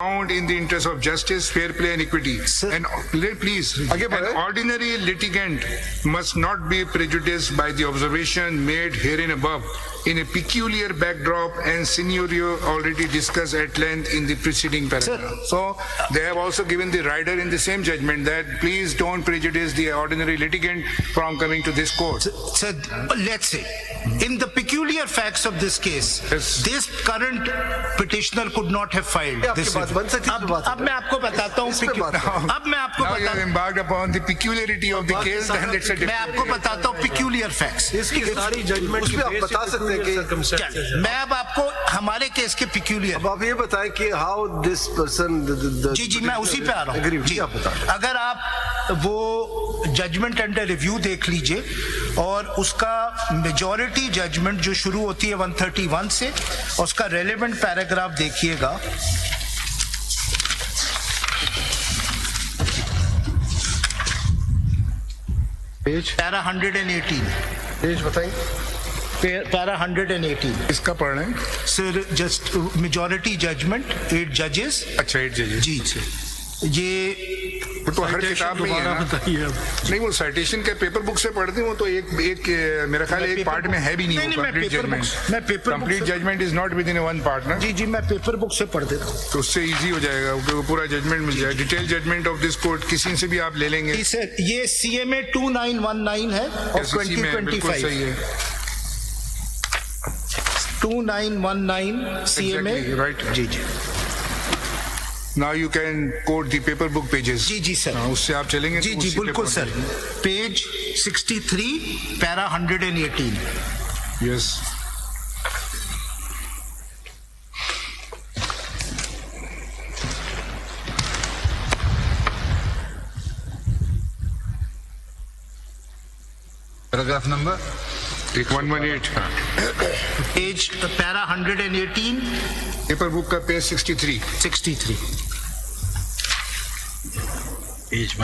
found in the interest of justice, fair play and equity. And please, an ordinary litigant must not be prejudiced by the observation made herein above in a peculiar backdrop and scenario already discussed at length in the preceding paragraph. So they have also given the rider in the same judgment that please don't prejudice the ordinary litigant from coming to this court. So let's say, in the peculiar facts of this case, Yes. this current petitioner could not have filed this. अब मैं आपको बताता हूँ अब मैं आपको Now you have embarked upon the peculiarity of the case, then it's a मैं आपको बताता हूँ peculiar facts. इसकी सारी जजमेंट उसमें आप बता सकते हैं कि मैं अब आपको हमारे केस के peculiar अब आप ये बताएं कि हाउ दिस पर्सन जी मैं उसी पे आ रहा हूँ जी। अगर आप वो जजमेंट अंडर रिव्यू देख लीजिए और उसका मेजॉरिटी जजमेंट जो शुरू होती है 131 से उसका रेलेवेंट पैराग्राफ देखिएगा। पैरा 118 पेज बताएं। पैरा 118 इसका पढ़ रहे हैं। सर जस्ट मेजॉरिटी जजमेंट 8 जजेस अच्छा 8 जजेस जी सर ये वो तो हर किताब में ही है ना। नहीं वो साइटेशन के पेपर बुक से पढ़ती हूँ तो एक मेरा ख्याल एक पार्ट में है भी नहीं वो कंप्लीट जजमेंट। मैं paper complete judgment is not within one part ना। जी मैं पेपर बुक से पढ़ देता हूँ तो उससे इजी हो जाएगा वो पूरा जजमेंट मिल जाएगा। Detail judgment of this court किसी से भी आप ले लेंगे। सर ये CMA 2919 है और SEC में बिल्कुल 2025 सही है। 2919 CMA right. जी Now you can quote the paper book pages. जी सर उससे आप चलेंगे जी तो उसी पे बिल्कुल पहुंच sir page 63 para 118 Yes. Paragraph number 118 page para 118 paper book का page 63 page 19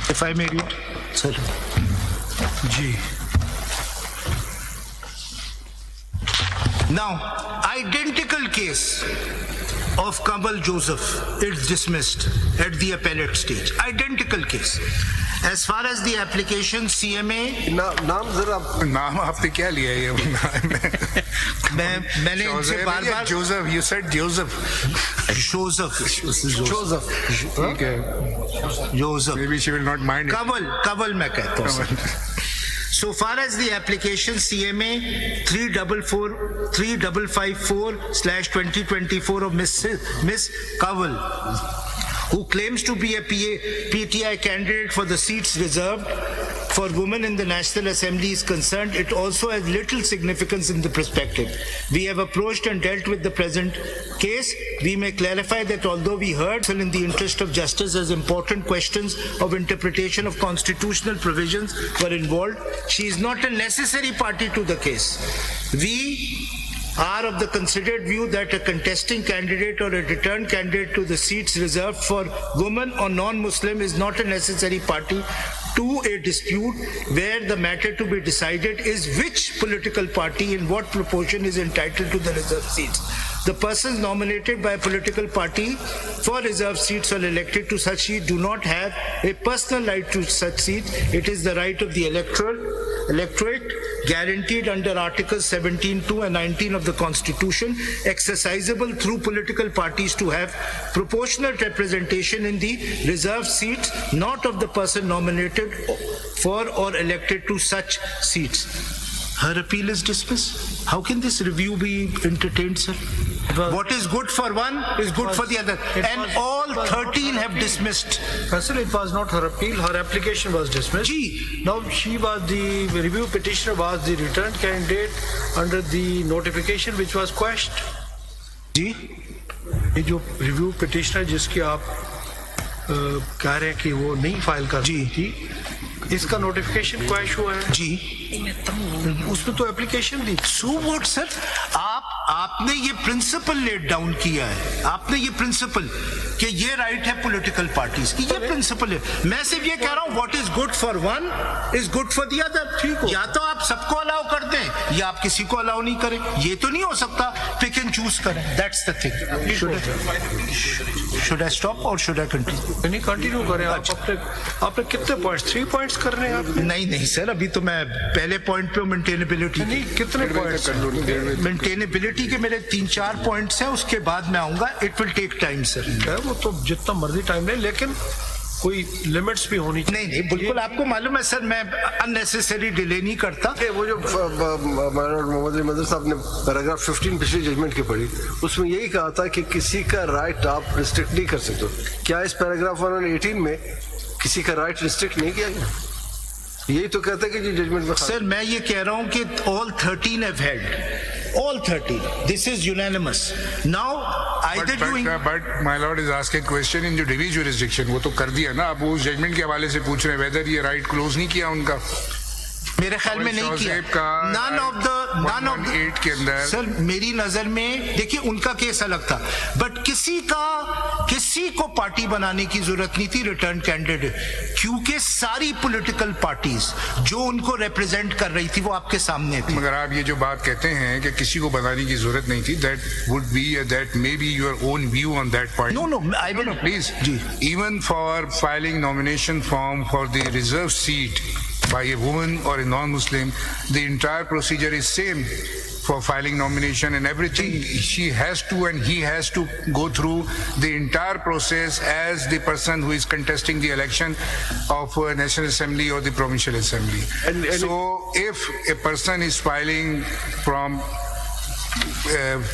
if I may read sir जी now identical case of Kamal Joseph is dismissed at the appellate stage. Identical case. As far as the application CMA नाम जरा नाम आपने क्या लिया है ये मैंने इनसे बार-बार जोसेफ यू सेड जोसेफ ठीक है Joseph maybe she will not mind कवल मैं कहता हूँ So far as the application CMA 3554/2024 of Miss Kawal, who claims to be a PTI candidate for the seats reserved for women in the National Assembly is concerned, it also has little significance in the perspective. We have approached and dealt with the present case. We may clarify that although we heard in the interest of justice as important questions of interpretation of constitutional provisions were involved, she is not a necessary party to the case. We are of the considered view that a contesting candidate or a returned candidate to the seats reserved for women or non-Muslim is not a necessary party to a dispute where the matter to be decided is which political party in what proportion is entitled to the reserved seats. The persons nominated by a political party for reserved seats or elected to such seat do not have a personal right to such seat. It is the right of the electorate guaranteed under Articles 17(2) and 19 of the Constitution, exercisable through political parties to have proportional representation in the reserved seats, not of the person nominated for or elected to such seats. Her appeal is dismissed. How can this review be entertained, sir? What is good for one is good for the other. And all 13 have dismissed. Sir, it was not her appeal, her application was dismissed. Gee. Now she was the review petitioner, was the returned candidate under the notification which was quashed. जी ये जो review petitioner जिसकी आप कह रहे हैं कि वो नहीं फाइल कर जी थी, इसका नोटिफिकेशन क्वैश हुआ है जी उसमें तो application the. So what, sir? आपने ये प्रिंसिपल लेट डाउन किया है, आपने ये प्रिंसिपल कि ये राइट है पॉलिटिकल पार्टीज की, ये प्रिंसिपल है। मैं सिर्फ ये कह रहा हूँ what is good for one is good for the other. या तो आप सबको अलाउ कर दें या आप किसी को अलाउ नहीं करें, ये तो नहीं हो सकता पिक एंड चूज करें। That's the thing. Should I stop और शुड आई कंटिन्यू? नहीं, कंटिन्यू करें आप। आपने कितने पॉइंट्स, 3 पॉइंट्स करने हैं आप? नहीं सर, अभी तो मैं पहले पॉइंट पे मेंटेनेबिलिटी, नहीं, कितने पॉइंट्स? मेंटेनेबिलिटी के मेरे 3-4 पॉइंट्स हैं, उसके बाद मैं आऊंगा। It will take time sir. वो तो जितना मर्जी टाइम ले, लेकिन कोई लिमिट्स भी होनी चाहिए। नहीं बिल्कुल, आपको मालूम है सर, मैं अननेसेसरी डिले नहीं करता। वो जो मोहम्मद अली मदर साहब ने पैराग्राफ 15 पिछली जजमेंट की पढ़ी, उसमें यही कहा था कि किसी का राइट आप रिस्ट्रिक्ट नहीं कर सकते। क्या इस पैराग्राफ 118 में किसी का राइट रिस्ट्रिक्ट नहीं किया गया? यही तो कहता है कि जी जजमेंट में। सर मैं ये कह रहा हूं कि all 13 have held. All 13. This is unanimous. Now either doing. But my lord is asking question in the divi jurisdiction. वो तो कर दिया ना, अब वो उस जजमेंट के हवाले से पूछ रहे हैं वेदर ये राइट क्लोज नहीं किया उनका। मेरे ख्याल में नहीं किया। नन ऑफ द 118 के अंदर सर मेरी नजर में देखिए उनका केस अलग था, बट किसी को पार्टी बनाने की जरूरत नहीं थी रिटर्न कैंडिडेट, क्योंकि सारी पॉलिटिकल पार्टीज जो उनको रिप्रेजेंट कर रही थी वो आपके सामने थी। मगर आप ये जो बात कहते हैं कि किसी को बनाने की जरूरत नहीं थी, that would be that may be your own view on that point. No I will please जी। Even for filing nomination form for the reserved seat by a woman or a non-Muslim, the entire procedure is same for filing nomination and everything. She has to and he has to go through the entire process as the person who is contesting the election of a National Assembly or the Provincial Assembly. And so if a person is filing from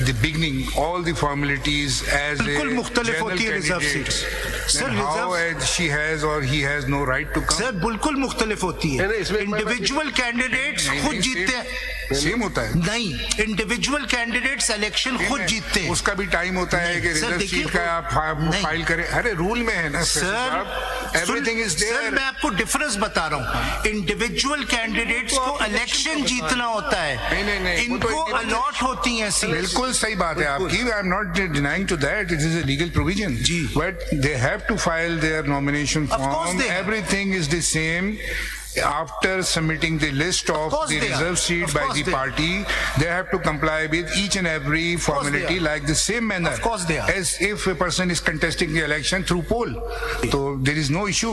the beginning, all the formalities as a बिल्कुल मुख्तलिफ general होती है reserve candidate, seats. Sir then how reserve she has or he has no right to come? Sir बिल्कुल मुख्तलिफ होती है। नहीं, इसमें इंडिविजुअल कैंडिडेट्स खुद जीतते हैं। सेम होता है। नहीं, इंडिविजुअल कैंडिडेट्स इलेक्शन खुद जीतते हैं। उसका भी टाइम होता है कि नहीं, सर, रिजर्व देखिए, सीट का आप नहीं। फाइल करें। अरे रूल में है ना sir everything is sir there. मैं आपको डिफरेंस बता रहा हूँ। इंडिविजुअल कैंडिडेट्स को इलेक्शन जीतना होता है, नहीं, वो तो इनको individual- अलॉट होती हैं सीट्स। बिल्कुल सही बात है आपकी। I am not denying to that, it is a legal provision, जी। But they have to file their nomination Of course form. they have. Everything is the same. After submitting the list of course the they are. reserve seat Of by course the they are. party, they have to comply with each and every course they formality are. like the same manner Of course they are. as if a person is contesting the election through poll. So there is no issue.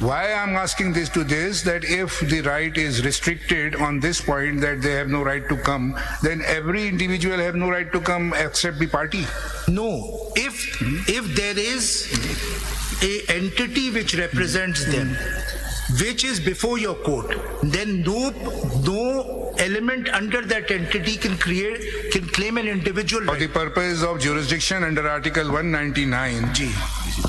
Why I am asking this to this, that if the right is restricted on this point that they have no right to come, then every individual have no right to come except the party. No, if there is a entity which represents them, which is before your court, then no element under that entity can claim an individual For right. the purpose of jurisdiction under Article 199, जी।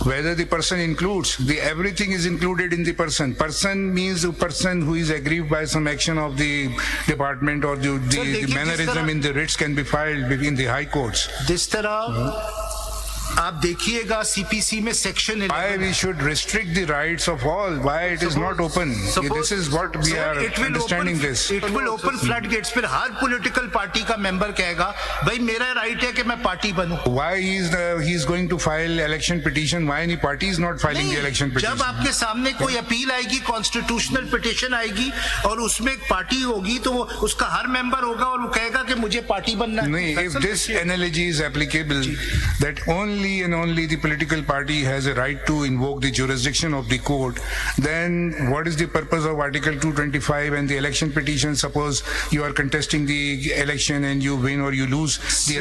whether the person includes, everything is included in the person. Person means a person who is aggrieved by some action of the department or the देखिए, जिस mannerism तरह- in the writs can be filed in the high courts. जिस तरह आप देखिएगा CPC में section Why we should restrict the rights of all? Why it is not open? This is what we are understanding this. It will open flood gates. फिर हर political party का member कहेगा भाई मेरा राइट है कि मैं पार्टी बनूं। Why he is going to file election petition? Why any party is not filing the election petition? जब आपके सामने कोई अपील आएगी, कॉन्स्टिट्यूशनल पिटिशन आएगी और उसमें एक पार्टी होगी तो वो उसका हर मेंबर होगा और वो कहेगा कि मुझे पार्टी बनना है। नहीं, if this analogy is applicable, that only and only the political party has a right to invoke the jurisdiction of the court, then what is the purpose of Article 225 and the election petition? Suppose you are contesting the election and you win or you lose, the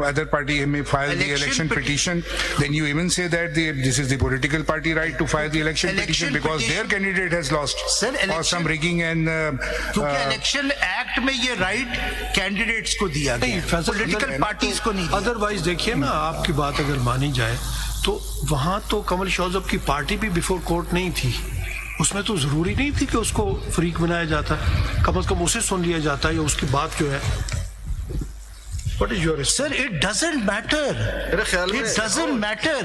other party may file the election petition. Then you even say that this is the political party right to file the election petition because their candidate has lost Sir, or some rigging and क्योंकि election act में ये right candidates को दिया गया, political parties को नहीं दिया। Otherwise देखिए ना, आपकी बात अगर मानी जाए तो वहां तो कमल शौजब की पार्टी भी बिफोर कोर्ट नहीं थी। उसमें तो जरूरी नहीं थी कि उसको फ्रीक बनाया जाता, कम से कम उसे सुन लिया जाता या उसकी बात जो है। What is your Sir, it doesn't matter. मेरे ख्याल में- It doesn't matter.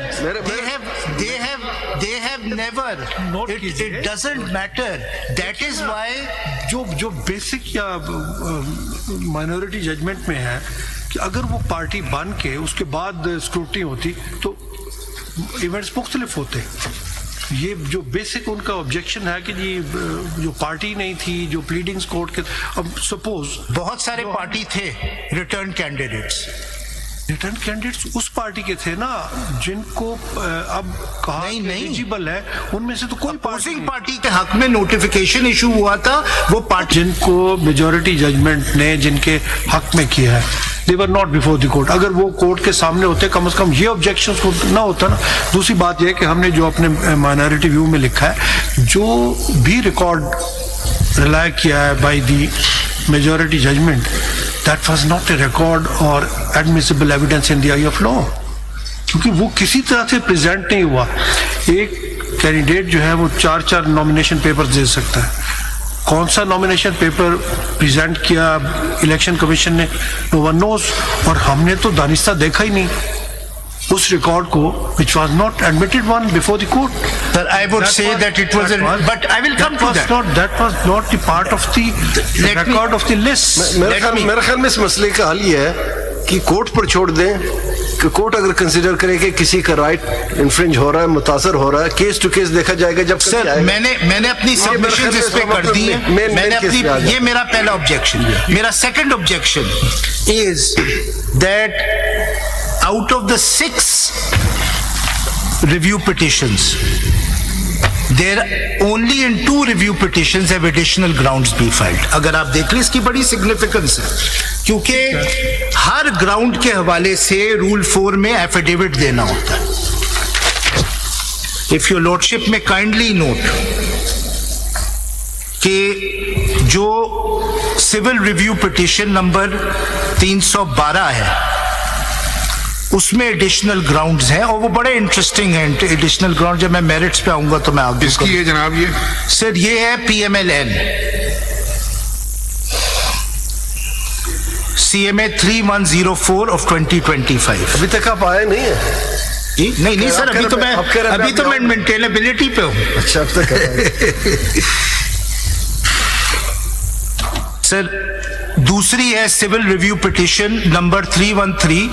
They have never. Note It कीजिए। doesn't matter. That is why. जो बेसिक या माइनॉरिटी जजमेंट में है कि अगर वो पार्टी बन के उसके बाद स्क्रूटनी होती तो इवेंट्स मुख्तलिफ होते। ये जो बेसिक उनका ऑब्जेक्शन है कि जी जो पार्टी नहीं थी, जो प्लीडिंग्स कोर्ट के, अब सपोज बहुत सारे पार्टी थे रिटर्न कैंडिडेट्स। रिटर्न कैंडिडेट्स उस पार्टी के थे ना जिनको अब कहा नहीं। एलिजिबल है, उनमें से तो कोई अपोजिंग पार्टी के हक में नोटिफिकेशन इशू हुआ था, वो पार्टी जिनको मेजॉरिटी जजमेंट ने जिनके हक में किया है, they were not before the court. अगर वो कोर्ट के सामने होते, कम से कम ये ऑब्जेक्शन ना होता ना। दूसरी बात यह है कि हमने जो अपने माइनॉरिटी व्यू में लिखा है, जो भी रिकॉर्ड रिलाय किया है by the majority judgment, that was not a record और admissible evidence in the eye of law, क्योंकि वो किसी तरह से प्रेजेंट नहीं हुआ। एक कैंडिडेट जो है वो 4 नॉमिनेशन पेपर दे सकता है। कौन सा नॉमिनेशन पेपर प्रेजेंट किया इलेक्शन कमीशन ने, नो वन नोज। और हमने तो दानिस्ता देखा ही नहीं उस रिकॉर्ड को, which was not admitted one before the court. Sir, I would say that it was, but I will come to that. That was not the part of the record of the list. मेरे ख्याल में इस मसले का हल ये है कि कोर्ट पर छोड़ दें कि कोर्ट अगर कंसिडर करे कि किसी का राइट इन्फ्रिंज हो रहा है, मुतासर हो रहा है, केस टू केस देखा जाएगा। जब सर मैंने अपनी सबमिशन इस पे कर दी है। मैंने अपनी, ये मेरा पहला ऑब्जेक्शन। मेरा second objection is that out of the 6 review petitions, there only in 2 review petitions have additional grounds been filed. अगर आप देख लें, इसकी बड़ी सिग्निफिकेंस है, क्योंकि हर ग्राउंड के हवाले से रूल 4 में एफिडेविट देना होता है। इफ योर लॉर्डशिप में काइंडली नोट कि जो सिविल रिव्यू पिटिशन नंबर 312 है, उसमें एडिशनल ग्राउंड्स हैं और वो बड़े इंटरेस्टिंग हैं एडिशनल ग्राउंड। जब मैं मेरिट्स पे आऊंगा तो मैं आगे इसकी ये जनाब, ये सर ये है PMLN CMA 3104 of 2025। अभी तक आप आए नहीं है? नहीं सर, अभी तो मैं मेंटेनेबिलिटी पे हूँ। अच्छा, अब तक सर दूसरी है civil review petition number 313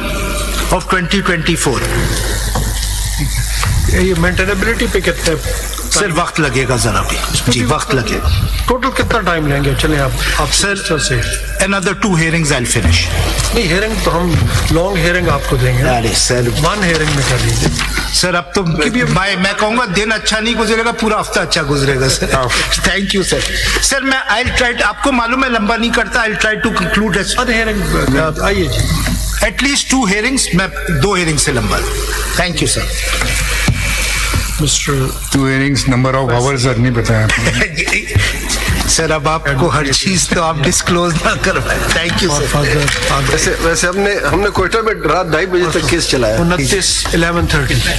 of 2024। ये मेंटेनेबिलिटी पे कितने सर वक्त लगेगा जरा भी जी, वक्त लगेगा। टोटल कितना टाइम लेंगे? चले आप सर से another 2 hearings I'll finish। नहीं, हेयरिंग तो हम लॉन्ग हेयरिंग आपको देंगे। अरे सर 1 हेयरिंग में कर लीजिए सर। अब तो मैं कहूंगा दिन अच्छा नहीं गुजरेगा, पूरा हफ्ता अच्छा गुजरेगा sir. Thank you sir. Sir मैं आई ट्राई, आपको मालूम है लंबा नहीं करता, I try to conclude hearing. आइए जी, एटलीस्ट 2 hearings, मैं 2 hearings से लंबा। Thank you sir. Mister 2 hearings, number of hours नहीं बताया आपने। सर अब आपको हर चीज तो आप डिस्क्लोज ना करवाएं। Thank you sir. वैसे हमने कोयटा में रात 2:30 बजे तक केस चलाया। 29/11/30